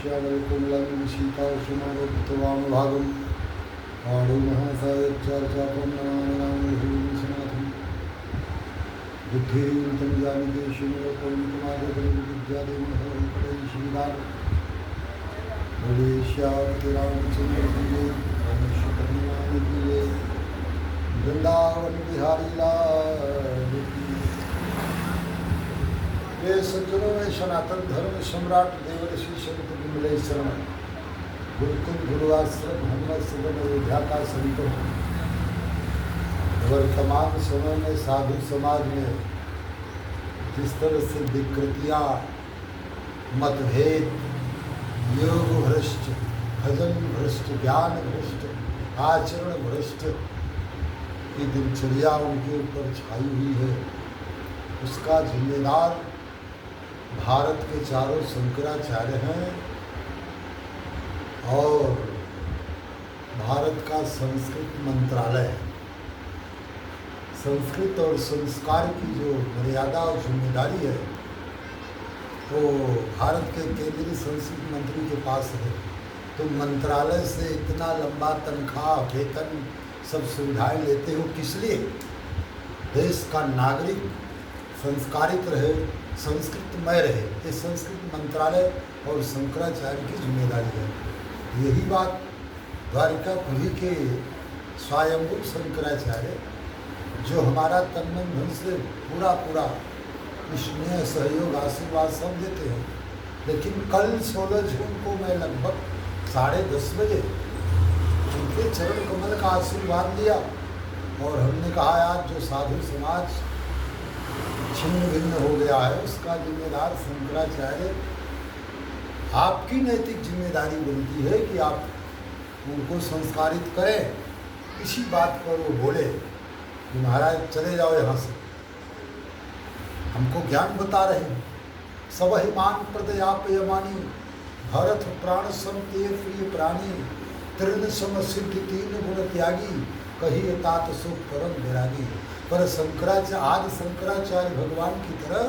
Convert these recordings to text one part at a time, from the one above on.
श्यामलकोमलं शीताशुमारोपितवामभागं आडुमहासायच्चार्चापं नमामि विश्वनाथं बुद्धियुतं जामिते शिवपौर्णिमादविद्यादेवहरिपदै श्रीराम भवेश्यातिरामचन्द्रजीवे रमेशकर्मानिजीवे वृंदावन बिहारी लाल ये सज्जनों में सनातन धर्म सम्राट देवर्षि संत विमलेश्वर गुरुकुल गुरुआश्रम हनुमत सदन अयोध्या का संकट वर्तमान समय में साधु समाज में जिस तरह से विकृतियाँ, मतभेद, योग भ्रष्ट, भजन भ्रष्ट, ज्ञान भ्रष्ट, आचरण भ्रष्ट की दिनचर्या उनके ऊपर छाई हुई है, उसका जिम्मेदार भारत के चारों शंकराचार्य हैं और भारत का संस्कृत मंत्रालय है। संस्कृत और संस्कार की जो मर्यादा और जिम्मेदारी है वो भारत के केंद्रीय संस्कृत मंत्री के पास है। तो मंत्रालय से इतना लंबा तनख्वाह, वेतन, सब सुविधाएं लेते हो किस लिए? देश का नागरिक संस्कारित रहे, संस्कृतमय रहे। ये संस्कृत मंत्रालय और शंकराचार्य की जिम्मेदारी है। यही बात द्वारिकापुरी के स्वयंभू शंकराचार्य जो हमारा तन मन धन से पूरा स्नेह, सहयोग, आशीर्वाद सब देते हैं, लेकिन कल 16 जून को मैं लगभग 10:30 बजे उनके चरण कमल का आशीर्वाद लिया और हमने कहा यार जो साधु समाज छिन्न भिन्न हो गया है उसका जिम्मेदार शंकराचार्य, आपकी नैतिक जिम्मेदारी बनती है कि आप उनको संस्कारित करें। इसी बात पर वो बोले कि महाराज चले जाओ यहाँ से, हमको ज्ञान बता रहे हैं। सब ही मान प्रदयापयमानी भरत प्राण सम ते प्रिय प्राणी तृण सम सिद्ध तीन गुण त्यागी कही तात सुख परम विरागी। पर शंकराचार्य, आदि शंकराचार्य भगवान की तरह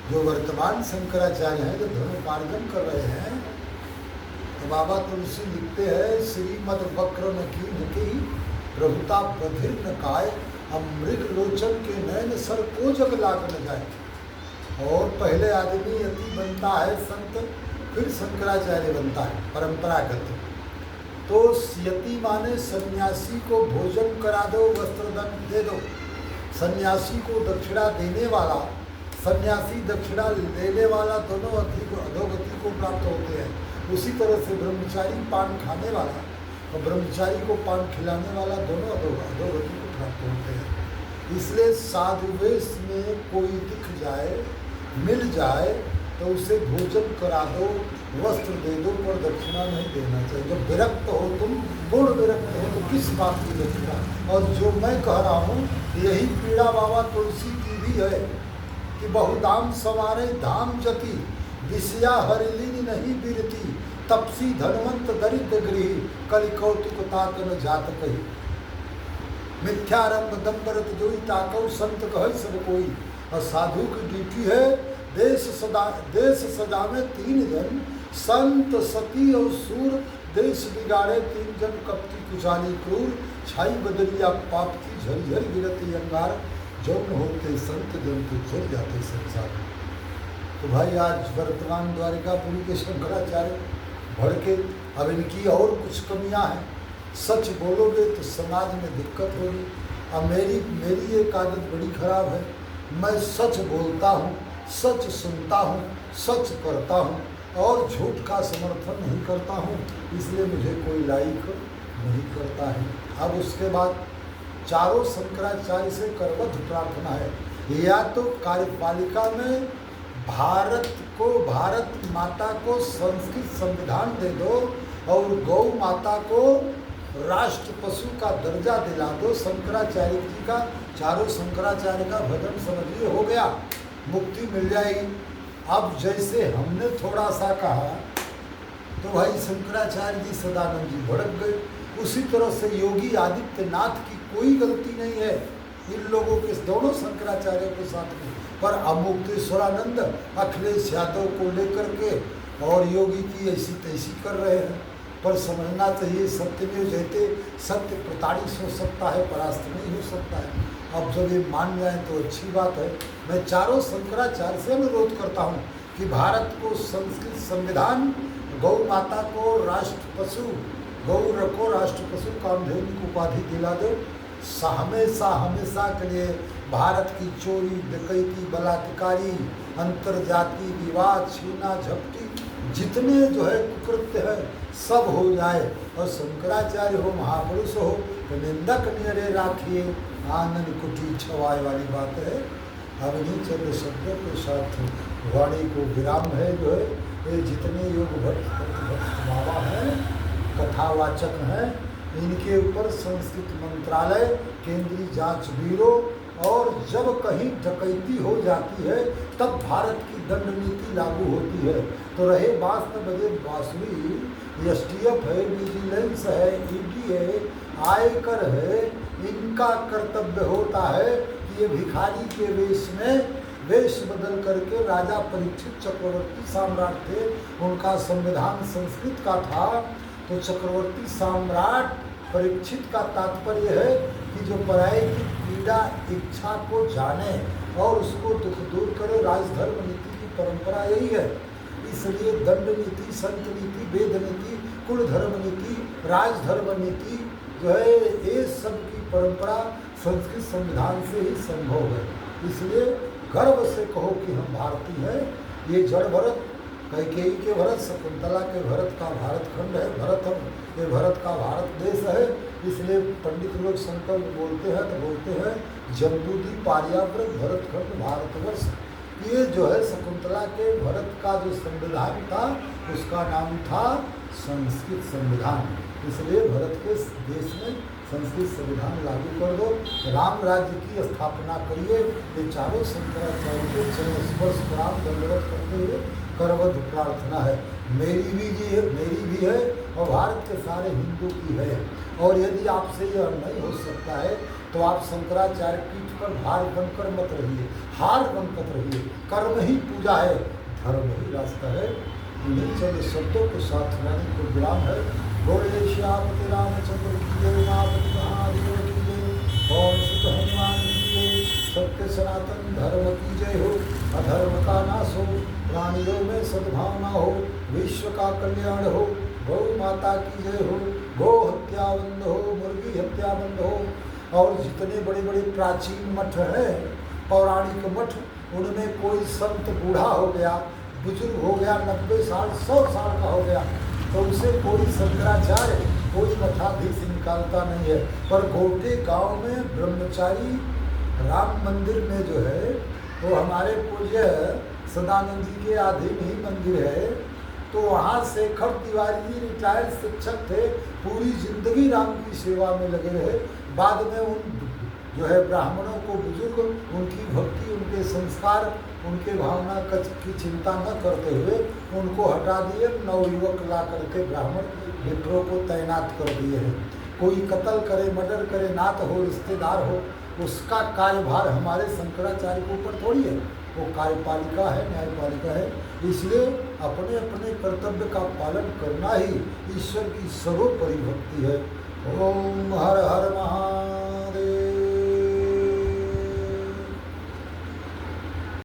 जो वर्तमान शंकराचार्य हैं, जो धर्मोपार्जन कर रहे हैं, तो बाबा तुलसी लिखते हैं श्रीमद वक्र न की प्रभुता बधिर न काय, अमृग लोचन के नयन सर को जग लाग न जाए। और पहले आदमी यति बनता है संत, फिर शंकराचार्य बनता है परंपरागत। तो यति माने सन्यासी को भोजन करा दो, वस्त्रदान दे दो। सन्यासी को दक्षिणा देने वाला, सन्यासी दक्षिणा लेने वाला दोनों अधोगति को प्राप्त होते हैं। उसी तरह से ब्रह्मचारी पान खाने वाला और ब्रह्मचारी को पान खिलाने वाला दोनों अधोगति को प्राप्त होते हैं। इसलिए साधु वेश में कोई दिख जाए, मिल जाए तो उसे भोजन करा दो, वस्त्र दे दो, पर दक्षिणा नहीं देना चाहिए। जब विरक्त हो तुम, गुण विरक्त हो तो किस बात की दक्षिणा? और जो मैं कह रहा हूँ यही पीड़ा बाबा तुलसी की भी है कि बहुदाम समारे धाम जति, विषया हरिलीन नहीं बिरती, तपसी धनवंत दरिद्र गृही, कलि कौतुक ताकन जात कही। मिथ्यारंभ दम्बरत जोई ताकौ संत कहे सब कोई। और साधु की ड्यूटी है देश सदा में 3 जन, संत सती और सूर, देश बिगाड़े 3 जन, कपटी कुचाली क्रूर, छाई बदलिया पाप की झरझर गिरती अंगार, जौन होते संत जन तो चल जाते संसार। तो भाई आज वर्तमान द्वारिकापुरी के शंकराचार्य भड़के, अब इनकी और कुछ कमियां हैं। सच बोलोगे तो समाज में दिक्कत होगी। अब मेरी एक आदत बड़ी खराब है, मैं सच बोलता हूँ, सच सुनता हूँ, सच करता हूँ और झूठ का समर्थन नहीं करता हूँ, इसलिए मुझे कोई लाइक नहीं करता है। अब उसके बाद चारों शंकराचार्य से करबद्ध प्रार्थना है, या तो कार्यपालिका में भारत माता को संस्कृत संविधान दे दो और गौ माता को राष्ट्र पशु का दर्जा दिला दो। शंकराचार्य जी का, चारों शंकराचार्य का भजन समझिए हो गया, मुक्ति मिल जाएगी। अब जैसे हमने थोड़ा सा कहा तो भाई शंकराचार्य जी, सदानंद जी भड़क गए। उसी तरह से योगी आदित्यनाथ की कोई गलती नहीं है इन लोगों के, दोनों शंकराचार्यों के साथ में, पर अमुक्तेश्वरानंद अखिलेश यादव को लेकर के और योगी की ऐसी तैसी कर रहे हैं। पर समझना चाहिए सत्यमेव जयते, सत्य प्रताड़ित हो सकता है, परास्त नहीं हो सकता है। अब जब ये मान जाए तो अच्छी बात है। मैं चारों शंकराचार्य से अनुरोध करता हूँ कि भारत को संस्कृत संविधान, गौ माता को राष्ट्र पशु, गौ को राष्ट्र पशु कामधेनु की उपाधि दिला दो। हमेशा हमेशा के लिए भारत की चोरी, डकैती, बलात्कारी, अंतर्जातीय विवाद, छीना झपटी, जितने जो है कुकृत्य है सब हो जाए। और शंकराचार्य हो, महापुरुष हो तो निंदक नियरे राखिए, आनंद कुटी छवाए वाली बात है। अब इन्हीं चंद शब्दों के साथ वाणी को विराम है। जो है ये जितने योग भक्त बाबा हैं, कथावाचक हैं, इनके ऊपर संस्कृत मंत्रालय, केंद्रीय जांच ब्यूरो, और जब कहीं डकैती हो जाती है तब भारत की दंड नीति लागू होती है। तो रहे बात न बजे बांसुरी, एसटीएफ है, विजिलेंस है, ईडी है, आयकर है, इनका कर्तव्य होता है कि ये भिखारी के वेश में वेश बदल करके, राजा परीक्षित चक्रवर्ती सम्राट थे, उनका संविधान संस्कृत का था, तो चक्रवर्ती सम्राट परीक्षित का तात्पर्य है कि जो पराये की पीड़ा इच्छा को जाने और उसको दुख दूर करे, राजधर्म नीति की परंपरा यही है। इसलिए दंड नीति, संत नीति, वेद नीति, कुल धर्म नीति, राजधर्म नीति जो है ये सब की परंपरा संस्कृत संविधान से ही संभव है। इसलिए गर्व से कहो कि हम भारतीय हैं। ये जड़ भरत, कैकेयी के भरत, शकुंतला के भरत का भारत खंड है, भरत हम, ये भरत का भारत देश है। इसलिए पंडित लोग संकल्प बोलते हैं तो बोलते हैं जम्बूद्वीप आर्यावर्त भरतखंड भारतवर्ष। ये जो है शकुंतला के भरत का जो संविधान था उसका नाम था संस्कृत संविधान। इसलिए भरत के देश में संस्कृत संविधान लागू कर दो, राम राज्य की स्थापना करिए। ये चारों शंकराचार्य के चरण स्पर्श प्रणाम दंडवत करते हुए करवत प्रार्थना है। मेरी भी है और भारत के सारे हिंदू की है। और यदि आपसे यह नहीं हो सकता है तो आप शंकराचार्य पीठ पर भार बनकर मत रहिए, हार बनकर रहिए। कर्म ही पूजा है, धर्म ही रास्ता है। इन्हीं चंद शब्दों के साथ वाणी को विराम है। बोले श्यामति रामचंद्र की जय, मापति महादेव की जय, और सुत हनुमान की जय। सत्य सनातन धर्म की जय हो, अधर्म का नाश हो, प्राणियों में सद्भावना हो, विश्व का कल्याण हो। गौ माता की जय हो, गो हत्या बंद हो, मुर्गी हत्या बंद हो। और जितने बड़े बड़े प्राचीन मठ हैं, पौराणिक मठ, उनमें कोई संत बूढ़ा हो गया, बुजुर्ग हो गया, 90 साल 100 साल का हो गया, तो उसे कोई शंकराचार्य, कोई मठाधीश निकालता नहीं है। पर गोटे गांव में ब्रह्मचारी राम मंदिर में जो है वो हमारे पूज्य सदानंद जी के अधीन ही मंदिर है। तो वहाँ शेखर तिवारी जी रिटायर्ड शिक्षक थे, पूरी जिंदगी राम की सेवा में लगे रहे। बाद में उन जो है ब्राह्मणों को, बुजुर्ग, उनकी भक्ति, उनके संस्कार, उनके भावना की चिंता न करते हुए उनको हटा दिए, नवयुवक ला करके ब्राह्मण विप्रों को तैनात कर दिए हैं। कोई कत्ल करे, मर्डर करे, नात हो, रिश्तेदार हो, उसका कार्यभार हमारे शंकराचार्य के ऊपर थोड़ी है। वो कार्यपालिका है, न्यायपालिका है। इसलिए अपने अपने कर्तव्य का पालन करना ही ईश्वर की सर्वोपरि भक्ति है। ओम हर हर महादेव।